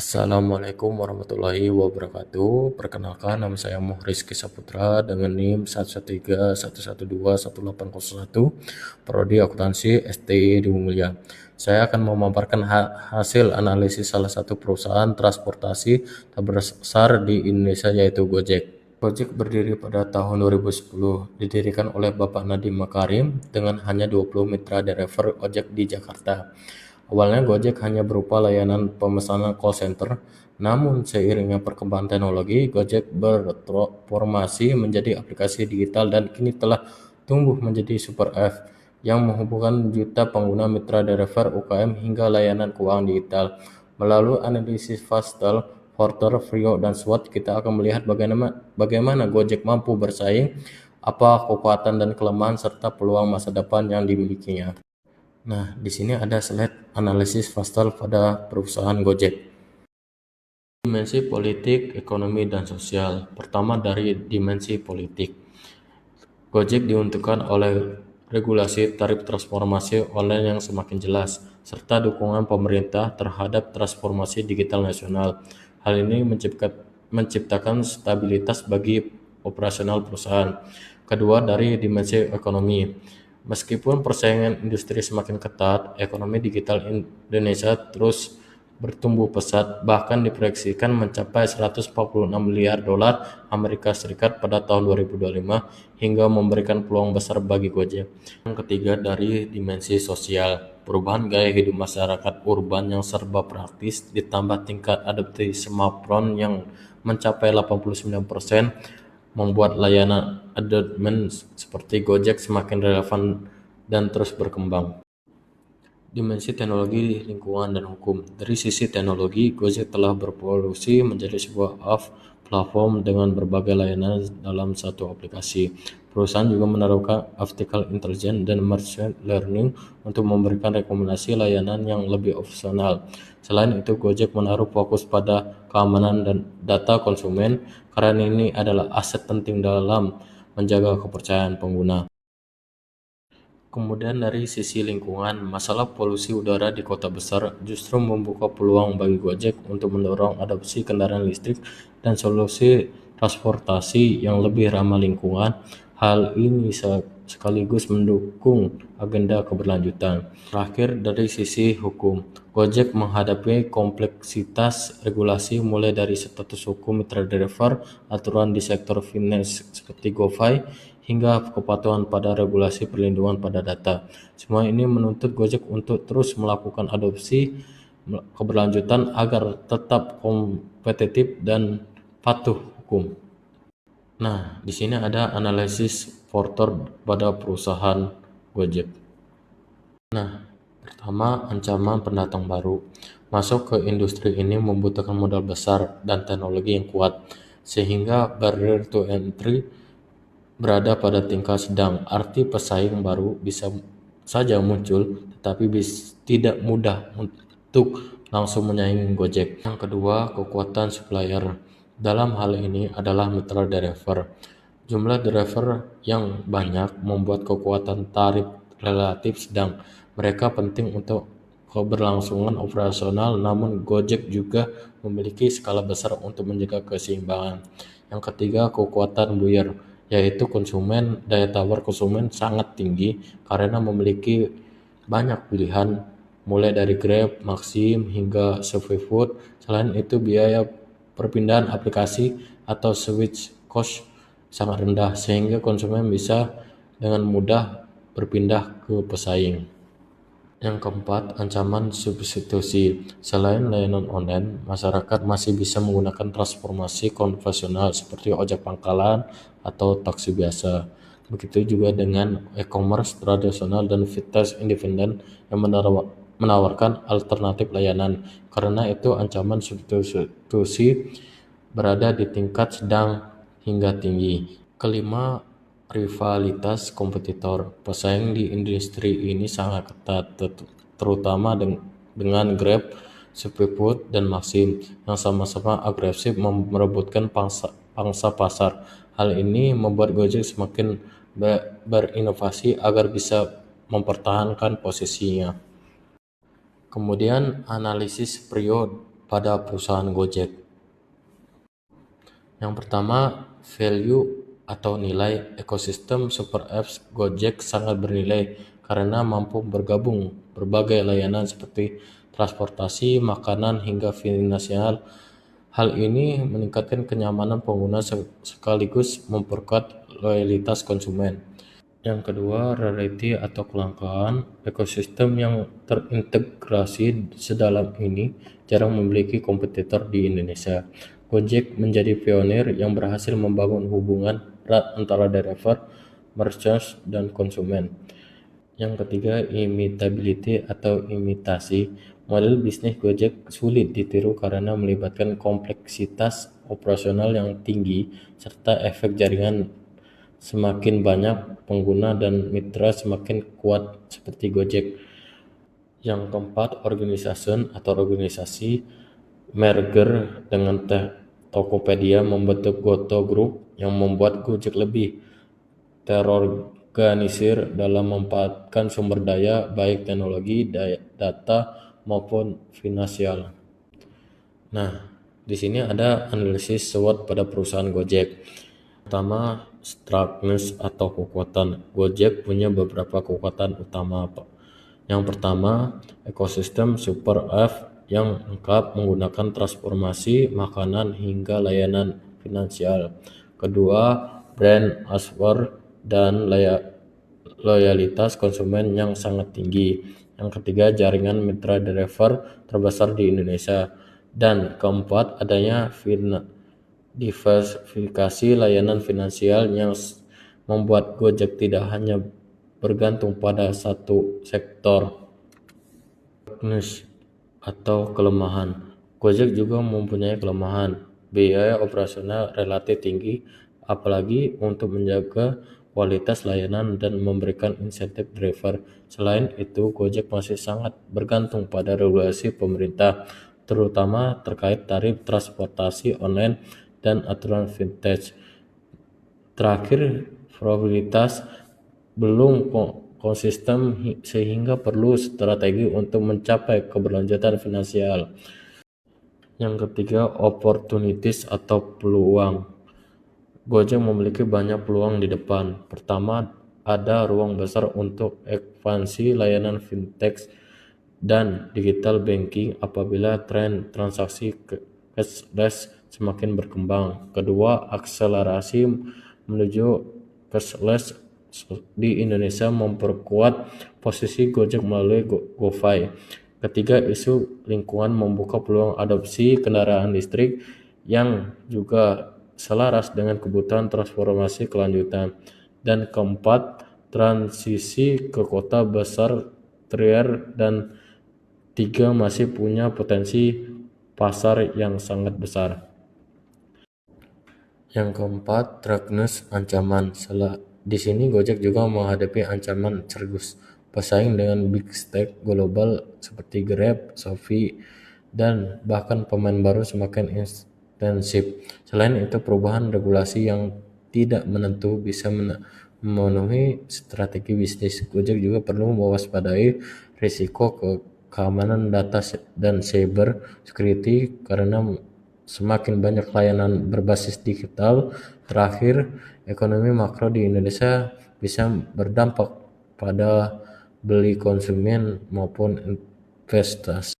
Assalamualaikum warahmatullahi wabarakatuh. Perkenalkan, nama saya Muhrizky Saputra dengan NIM 11311211801, Prodi Akuntansi STI di Mulia. Saya akan memaparkan hasil analisis salah satu perusahaan transportasi terbesar di Indonesia, yaitu Gojek. Gojek berdiri pada tahun 2010, didirikan oleh Bapak Nadiem Makarim dengan hanya 20 mitra driver ojek di Jakarta. Awalnya Gojek hanya berupa layanan pemesanan call center, namun seiringnya perkembangan teknologi, Gojek bertransformasi menjadi aplikasi digital dan kini telah tumbuh menjadi super app yang menghubungkan juta pengguna mitra driver UKM hingga layanan keuangan digital. Melalui analisis Fastel, Porter, Frio, dan SWOT, kita akan melihat bagaimana Gojek mampu bersaing, apa kekuatan dan kelemahan serta peluang masa depan yang dimilikinya. Nah, di sini ada slide analisis Fastel pada perusahaan Gojek. Dimensi politik, ekonomi, dan sosial. Pertama dari dimensi politik. Gojek diuntungkan oleh regulasi tarif transformasi online yang semakin jelas, serta dukungan pemerintah terhadap transformasi digital nasional. Hal ini menciptakan stabilitas bagi operasional perusahaan. Kedua, dari dimensi ekonomi. Meskipun persaingan industri semakin ketat, ekonomi digital Indonesia terus bertumbuh pesat, bahkan diproyeksikan mencapai 146 miliar dolar Amerika Serikat pada tahun 2025 hingga memberikan peluang besar bagi Gojek. Yang ketiga, dari dimensi sosial. Perubahan gaya hidup masyarakat urban yang serba praktis ditambah tingkat adopsi smartphone yang mencapai 89% membuat layanan adoption seperti Gojek semakin relevan dan terus berkembang. Dimensi teknologi, lingkungan, dan hukum. Dari sisi teknologi, Gojek telah berevolusi menjadi sebuah platform dengan berbagai layanan dalam satu aplikasi. Perusahaan juga menaruhkan artificial intelligence dan machine learning untuk memberikan rekomendasi layanan yang lebih opsional. Selain itu, Gojek menaruh fokus pada keamanan dan data konsumen karena ini adalah aset penting dalam menjaga kepercayaan pengguna. Kemudian dari sisi lingkungan, masalah polusi udara di kota besar justru membuka peluang bagi Gojek untuk mendorong adopsi kendaraan listrik dan solusi transportasi yang lebih ramah lingkungan. Hal ini sekaligus mendukung agenda keberlanjutan. Terakhir, dari sisi hukum, Gojek menghadapi kompleksitas regulasi mulai dari status hukum mitra driver, aturan di sektor finance seperti GoFi, hingga kepatuhan pada regulasi perlindungan pada data. Semua ini menuntut Gojek untuk terus melakukan adopsi keberlanjutan agar tetap kompetitif dan patuh hukum. Nah, di sini ada analisis Porter pada perusahaan Gojek. Nah, pertama, ancaman pendatang baru. Masuk ke industri ini membutuhkan modal besar dan teknologi yang kuat, sehingga barrier to entry berada pada tingkat sedang. Arti pesaing baru bisa saja muncul, tetapi tidak mudah untuk langsung menyaingi Gojek. Yang kedua, kekuatan supplier. Dalam hal ini adalah mitra driver. Jumlah driver yang banyak membuat kekuatan tarif relatif sedang. Mereka penting untuk keberlangsungan operasional, namun Gojek juga memiliki skala besar untuk menjaga keseimbangan. Yang ketiga, kekuatan buyer, yaitu konsumen. Daya tawar konsumen sangat tinggi karena memiliki banyak pilihan mulai dari Grab, Maxim, hingga ShopeeFood. Selain itu, biaya perpindahan aplikasi atau switch cost sangat rendah sehingga konsumen bisa dengan mudah berpindah ke pesaing. Yang keempat, ancaman substitusi. Selain layanan online, masyarakat masih bisa menggunakan transportasi konvensional seperti ojek pangkalan atau taksi biasa. Begitu juga dengan e-commerce tradisional dan fintech independen yang menawarkan alternatif layanan. Karena itu, ancaman substitusi berada di tingkat sedang hingga tinggi. Kelima, rivalitas kompetitor. Pesaing di industri ini sangat ketat, terutama dengan Grab, ShopeeFood, dan Maxim yang sama-sama agresif merebutkan pangsa pasar. Hal ini membuat Gojek semakin berinovasi agar bisa mempertahankan posisinya. Kemudian analisis Prio pada perusahaan Gojek. Yang pertama, value atau nilai. Ekosistem super apps Gojek sangat bernilai karena mampu bergabung berbagai layanan seperti transportasi, makanan, hingga finansial. Hal ini meningkatkan kenyamanan pengguna sekaligus memperkuat loyalitas konsumen. Yang kedua, rarity atau kelangkaan. Ekosistem yang terintegrasi sedalam ini jarang memiliki kompetitor di Indonesia. Gojek menjadi pionir yang berhasil membangun hubungan erat antara driver, merchants, dan konsumen. Yang ketiga, imitability atau imitasi. Model bisnis Gojek sulit ditiru karena melibatkan kompleksitas operasional yang tinggi serta efek jaringan. Semakin banyak pengguna dan mitra semakin kuat seperti Gojek. Yang keempat, organization atau organisasi. Merger dengan Tokopedia membentuk Goto Group yang membuat Gojek lebih terorganisir dalam memanfaatkan sumber daya baik teknologi, data maupun finansial. Nah, di sini ada analisis SWOT pada perusahaan Gojek. Pertama, strengths atau kekuatan. Gojek punya beberapa kekuatan utama. Yang pertama, ekosistem super app yang lengkap menggunakan transformasi makanan hingga layanan finansial. Kedua, brand assurance dan loyalitas konsumen yang sangat tinggi. Yang ketiga, jaringan mitra driver terbesar di Indonesia. Dan keempat, adanya diversifikasi layanan finansial yang membuat Gojek tidak hanya bergantung pada satu sektor. Weakness atau kelemahan. Gojek juga mempunyai kelemahan. Biaya operasional relatif tinggi, apalagi untuk menjaga kualitas layanan dan memberikan insentif driver. Selain itu, Gojek masih sangat bergantung pada regulasi pemerintah, terutama terkait tarif transportasi online dan aturan vintage. Terakhir, probabilitas belum konsisten sehingga perlu strategi untuk mencapai keberlanjutan finansial. Yang ketiga, opportunities atau peluang. Gojek memiliki banyak peluang di depan. Pertama, ada ruang besar untuk ekspansi layanan fintech dan digital banking apabila tren transaksi cashless semakin berkembang. Kedua, akselerasi menuju cashless di Indonesia memperkuat posisi Gojek melalui GoFi. Ketiga, isu lingkungan membuka peluang adopsi kendaraan listrik yang juga selaras dengan kebutuhan transformasi kelanjutan. Dan keempat, transisi ke kota besar tier dan 3 masih punya potensi pasar yang sangat besar. Yang keempat, threatness ancaman. Di sini Gojek juga menghadapi ancaman serius, bersaing dengan big tech global seperti Grab, Shopee, dan bahkan pemain baru semakin intensif. Selain itu, perubahan regulasi yang tidak menentu bisa memenuhi strategi bisnis. Gojek juga perlu mewaspadai risiko keamanan data dan cyber security karena semakin banyak layanan berbasis digital. Terakhir, ekonomi makro di Indonesia bisa berdampak pada beli konsumen maupun investasi.